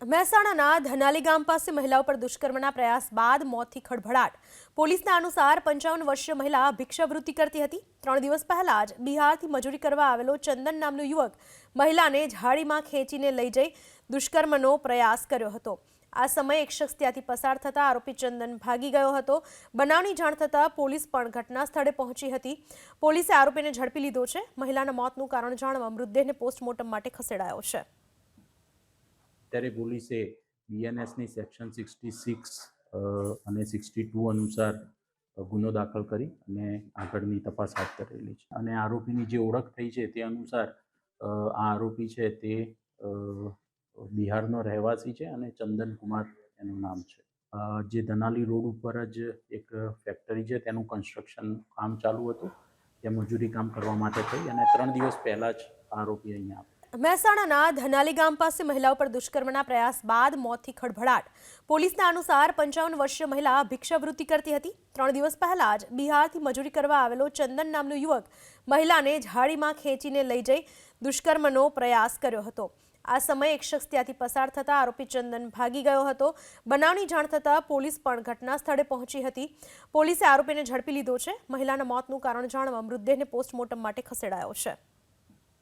મહેસાણાના ધનાલી ગામ પાસે મહિલાઓ પર દુષ્કર્મના પ્રયાસ બાદ મોતથી ખળભળાટ। પોલીસના અનુસાર 55 વર્ષીય મહિલા ભિક્ષાવૃત્તિ કરતી હતી। 3 દિવસ પહેલા જ બિહારથી મજૂરી કરવા આવેલો ચંદન નામનો યુવક મહિલાને ઝાડીમાં ખેંચીને લઈ જઈ દુષ્કર્મનો પ્રયાસ કર્યો હતો। આ સમયે એક શખ્સ ત્યાંથી પસાર થતા આરોપી ચંદન ભાગી ગયો હતો। બનાવની જાણ થતાં પોલીસ પણ ઘટના સ્થળે પહોંચી હતી। પોલીસે આરોપીને ઝડપી લીધો છે। મહિલાના મોતનું કારણ જાણવા મૃતદેહને પોસ્ટમોર્ટમ માટે ખસેડાયો છે। ત્યારે પોલીસે બીએનએસની સેક્શન 66 અને 62 અનુસાર ગુનો દાખલ કરી અને આગળની તપાસ હાથ ધરેલી છે અને આરોપીની જે ઓળખ થઈ છે તે અનુસાર આ આરોપી છે તે બિહારનો રહેવાસી છે અને ચંદન કુમાર એનું નામ છે। જે ધનાલી રોડ ઉપર જ એક ફેક્ટરી છે તેનું કન્સ્ટ્રક્શન કામ ચાલુ હતું, ત્યાં મજૂરી કામ કરવા માટે થઈ અને 3 દિવસ પહેલાં જ આરોપી અહીંયા આવ્યો। મહેસાણાના ધનાલી ગામ પાસે મહિલાઓ પર દુષ્કર્મના પ્રયાસ બાદ મોતથી ખળભળાટ। પોલીસના અનુસાર 55 વર્ષીય મહિલા ભિક્ષાવૃત્તિ કરતી હતી। 3 દિવસ પહેલા જ બિહારથી મજૂરી કરવા આવેલો ચંદન નામનો યુવક મહિલાને ઝાડીમાં ખેંચીને લઈ જઈ દુષ્કર્મનો પ્રયાસ કર્યો હતો। આ સમયે એક શખ્સ ત્યાંથી પસાર થતા આરોપી ચંદન ભાગી ગયો હતો। બનાવની જાણ થતાં પોલીસ પણ ઘટના સ્થળે પહોંચી હતી। પોલીસે આરોપીને ઝડપી લીધો છે। મહિલાના મોતનું કારણ જાણવા મૃતદેહને પોસ્ટમોર્ટમ માટે ખસેડાયો છે।